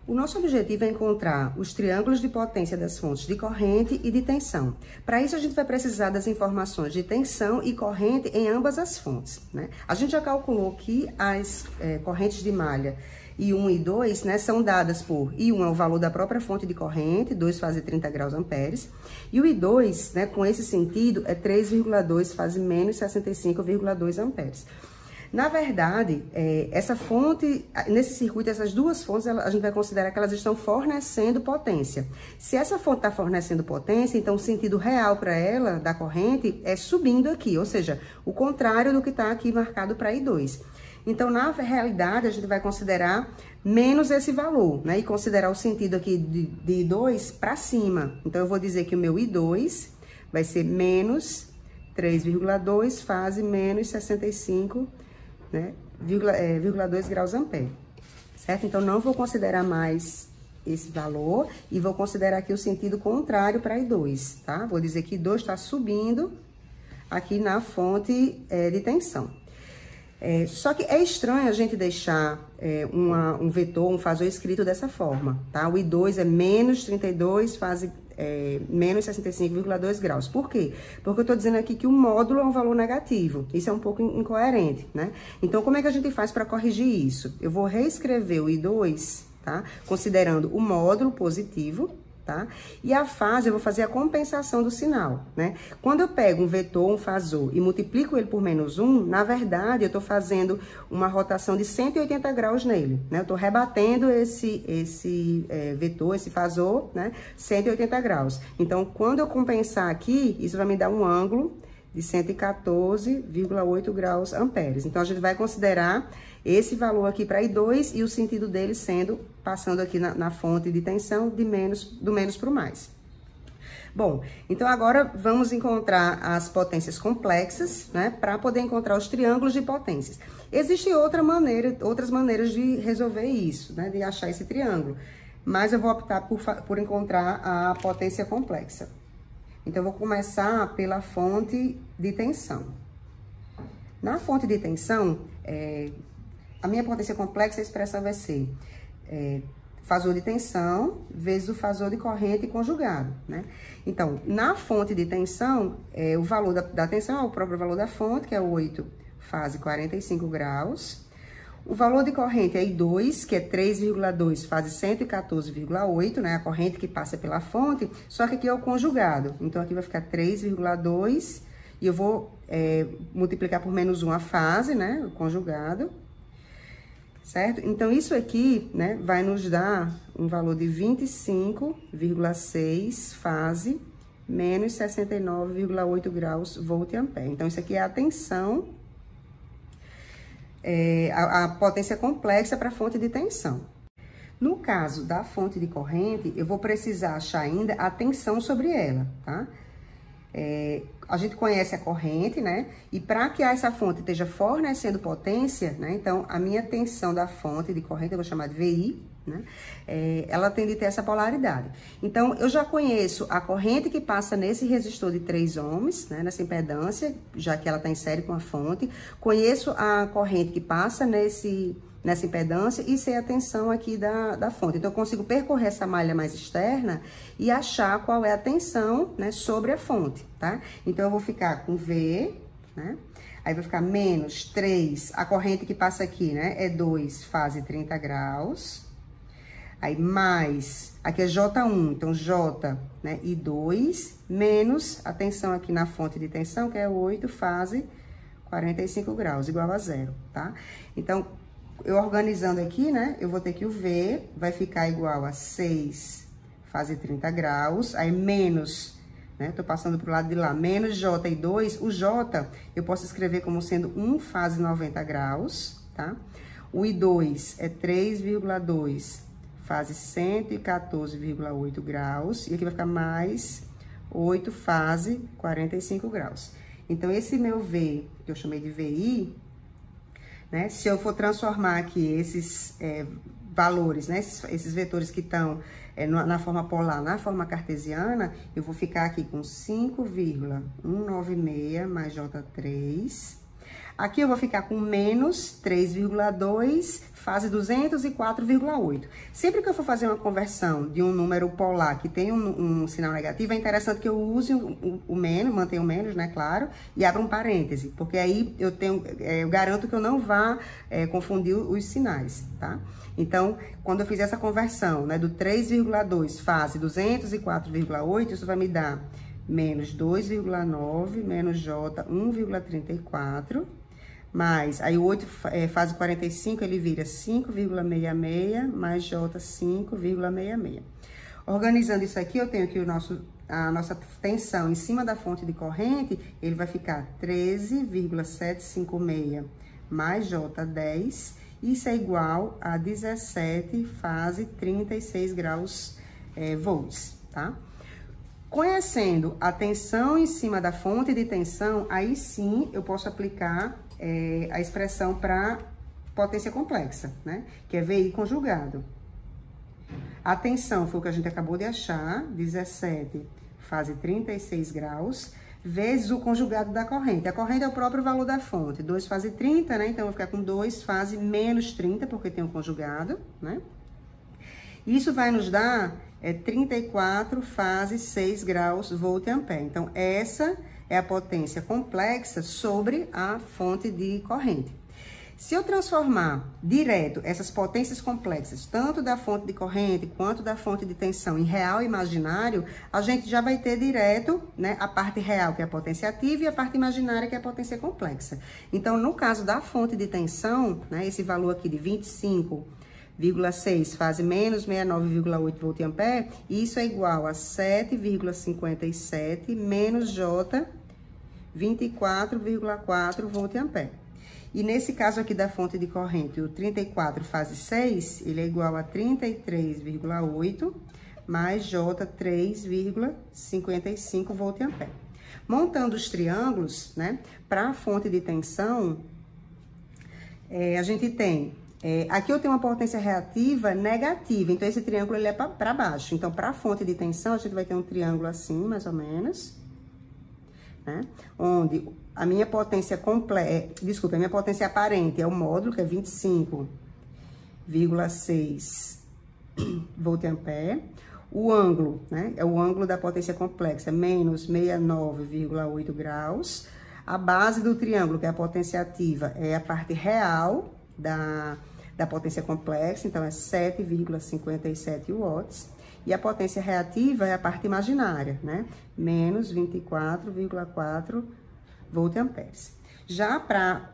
O nosso objetivo é encontrar os triângulos de potência das fontes de corrente e de tensão. Para isso, a gente vai precisar das informações de tensão e corrente em ambas as fontes, né? A gente já calculou que as correntes de malha I1 e I2, né, são dadas por I1 é o valor da própria fonte de corrente, 2 fase 30 graus amperes, e o I2, né, com esse sentido, é 3,2 fase menos 65,2 amperes. Na verdade, essa fonte, nesse circuito, essas duas fontes, a gente vai considerar que elas estão fornecendo potência. Se essa fonte está fornecendo potência, então o sentido real para ela, da corrente, é subindo aqui, ou seja, o contrário do que está aqui marcado para I2. Então, na realidade, a gente vai considerar menos esse valor, né? E considerar o sentido aqui de I2 para cima. Então, eu vou dizer que o meu I2 vai ser menos 3,2 fase menos 65, né, 0,2 graus ampere, certo? Então, não vou considerar mais esse valor e vou considerar aqui o sentido contrário para I2, tá? Vou dizer que I2 está subindo aqui na fonte de tensão. Só que é estranho a gente deixar um vetor, um fasor escrito dessa forma, tá? O I2 é menos 32 fase menos 65,2 graus. Por quê? Porque eu tô dizendo aqui que o módulo é um valor negativo. Isso é um pouco incoerente, né? Então, como é que a gente faz para corrigir isso? Eu vou reescrever o I2, tá? Considerando o módulo positivo, tá? E a fase, eu vou fazer a compensação do sinal, né? Quando eu pego um vetor, um fasor, e multiplico ele por menos 1, na verdade, eu tô fazendo uma rotação de 180 graus nele, né? Eu tô rebatendo esse vetor, esse fasor, né? 180 graus. Então, quando eu compensar aqui, isso vai me dar um ângulo de 114,8 graus amperes. Então, a gente vai considerar esse valor aqui para I2 e o sentido dele sendo, passando aqui na fonte de tensão, do menos para o mais. Bom, então agora vamos encontrar as potências complexas, né, para poder encontrar os triângulos de potências. Existe outras maneiras de resolver isso, né, de achar esse triângulo, mas eu vou optar por encontrar a potência complexa. Então, eu vou começar pela fonte de tensão. Na fonte de tensão, a minha potência complexa, a expressão vai ser fasor de tensão vezes o fasor de corrente conjugado, né? Então, na fonte de tensão, o valor da tensão é o próprio valor da fonte, que é 8 fase 45 graus. O valor de corrente é I2, que é 3,2 fase 114,8, né? A corrente que passa pela fonte, só que aqui é o conjugado. Então, aqui vai ficar 3,2 e eu vou multiplicar por menos 1 a fase, né? O conjugado. Certo? Então, isso aqui, né, vai nos dar um valor de 25,6 fase menos 69,8 graus volt-ampere. Então, isso aqui é a tensão, a potência complexa para a fonte de tensão. No caso da fonte de corrente, eu vou precisar achar ainda a tensão sobre ela, tá? A gente conhece a corrente, né? E para que essa fonte esteja fornecendo potência, né? Então, a minha tensão da fonte de corrente, eu vou chamar de VI, né? Ela tem de ter essa polaridade. Então, eu já conheço a corrente que passa nesse resistor de 3 ohms, né? Nessa impedância, já que ela está em série com a fonte. Conheço a corrente que passa nessa impedância e sei a tensão aqui da fonte. Então, eu consigo percorrer essa malha mais externa e achar qual é a tensão, né, sobre a fonte, tá? Então, eu vou ficar com V, né? Aí, vai ficar menos 3, a corrente que passa aqui, né, é 2 fase 30 graus. Aí, mais, aqui é J1, então, J, né, e 2, menos a tensão aqui na fonte de tensão, que é 8 fase 45 graus, igual a 0, tá? Então, eu organizando aqui, né, eu vou ter que o V vai ficar igual a 6 fase 30 graus, aí menos, né, tô passando pro lado de lá, menos J e 2, o J eu posso escrever como sendo 1 fase 90 graus, tá? O I2 é 3,2 fase 114,8 graus, e aqui vai ficar mais 8 fase 45 graus. Então, esse meu V, que eu chamei de VI, né, se eu for transformar aqui esses valores, né, esses vetores que estão na forma polar, na forma cartesiana, eu vou ficar aqui com 5,196 mais J3. Aqui eu vou ficar com menos 3,2, fase 200 e 4,8. Sempre que eu for fazer uma conversão de um número polar que tem um sinal negativo, é interessante que eu use o menos, mantenha o menos, né, claro, e abra um parêntese, porque aí eu garanto que eu não vá confundir os sinais, tá? Então, quando eu fizer essa conversão, né, do 3,2, fase 200 e 4,8, isso vai me dar menos 2,9, menos J, 1,34, mais, aí o 8 fase 45, ele vira 5,66, mais J, 5,66. Organizando isso aqui, eu tenho aqui a nossa tensão em cima da fonte de corrente, ele vai ficar 13,756, mais J, 10, isso é igual a 17, fase 36 graus volts, tá? Conhecendo a tensão em cima da fonte de tensão, aí sim eu posso aplicar a expressão para potência complexa, né? Que é VI conjugado. A tensão foi o que a gente acabou de achar, 17, fase 36 graus, vezes o conjugado da corrente. A corrente é o próprio valor da fonte, 2 fase 30, né? Então, eu vou ficar com 2 fase menos 30, porque tem um conjugado, né? Isso vai nos dar 34 fase 6 graus volt-ampere. Então, essa é a potência complexa sobre a fonte de corrente. Se eu transformar direto essas potências complexas, tanto da fonte de corrente quanto da fonte de tensão, em real e imaginário, a gente já vai ter direto, né, a parte real, que é a potência ativa, e a parte imaginária, que é a potência complexa. Então, no caso da fonte de tensão, né, esse valor aqui de 25,6 fase menos 69,8 volt-ampere, isso é igual a 7,57 menos J, 24,4 volt-ampere. E nesse caso aqui da fonte de corrente, o 34 fase 6, ele é igual a 33,8 mais J, 3,55 volt-ampere. Montando os triângulos, né, para a fonte de tensão, a gente tem... aqui eu tenho uma potência reativa negativa, então esse triângulo ele é para baixo. Então, para a fonte de tensão, a gente vai ter um triângulo assim, mais ou menos, né? Onde a minha potência a minha potência aparente é o módulo, que é 25,6 volt-ampere. O ângulo, né, é o ângulo da potência complexa, menos 69,8 graus. A base do triângulo, que é a potência ativa, é a parte real da potência complexa, então é 7,57 watts. E a potência reativa é a parte imaginária, né? Menos 24,4 volt-amperes. Já para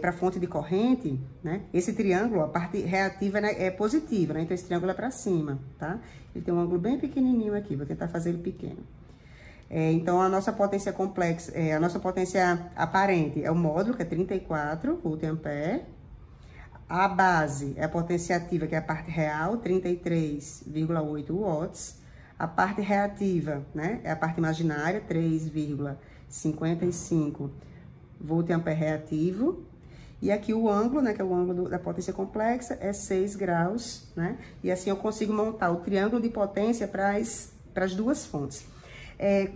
a fonte de corrente, né? Esse triângulo, a parte reativa, né, é positiva, né? Então, esse triângulo é para cima, tá? Ele tem um ângulo bem pequenininho aqui, vou tentar fazer ele pequeno. Então, a nossa potência complexa, a nossa potência aparente é o módulo, que é 34 volt-ampere. A base é a potência ativa, que é a parte real, 33,8 watts. A parte reativa, né, é a parte imaginária, 3,55 volt-ampere reativo. E aqui o ângulo, né, que é o ângulo da potência complexa, é 6 graus, né? E assim eu consigo montar o triângulo de potência para as duas fontes.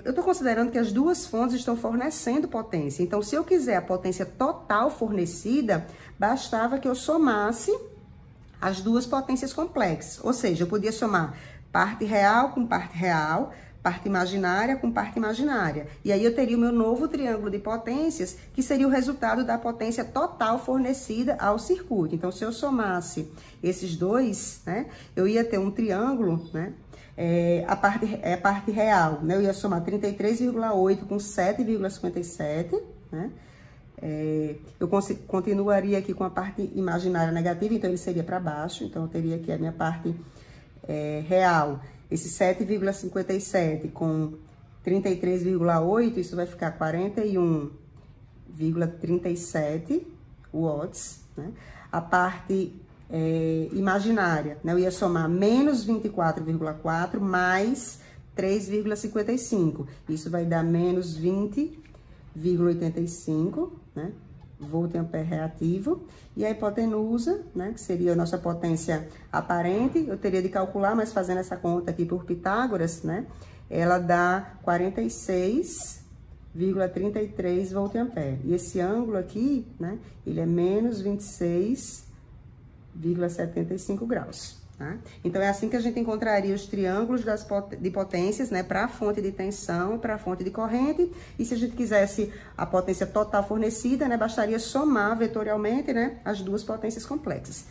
Eu estou considerando que as duas fontes estão fornecendo potência. Então, se eu quiser a potência total fornecida, bastava que eu somasse as duas potências complexas. Ou seja, eu podia somar parte real com parte real, parte imaginária com parte imaginária. E aí eu teria o meu novo triângulo de potências, que seria o resultado da potência total fornecida ao circuito. Então, se eu somasse esses dois, né, eu ia ter um triângulo, né? A parte real, né? Eu ia somar 33,8 com 7,57, né? Eu continuaria aqui com a parte imaginária negativa, então ele seria para baixo. Então, eu teria aqui a minha parte real, esse 7,57 com 33,8, isso vai ficar 41,37 watts, né? A parte imaginária, né? Eu ia somar menos 24,4 mais 3,55. Isso vai dar menos 20,85, né? Volt-ampere reativo. E a hipotenusa, né? Que seria a nossa potência aparente. Eu teria de calcular, mas fazendo essa conta aqui por Pitágoras, né? Ela dá 46 26,33 volt-ampere. E esse ângulo aqui, né, ele é menos 26,75 graus. Tá? Então, é assim que a gente encontraria os triângulos de potências, né, para a fonte de tensão e para a fonte de corrente. E se a gente quisesse a potência total fornecida, né, bastaria somar vetorialmente, né, as duas potências complexas.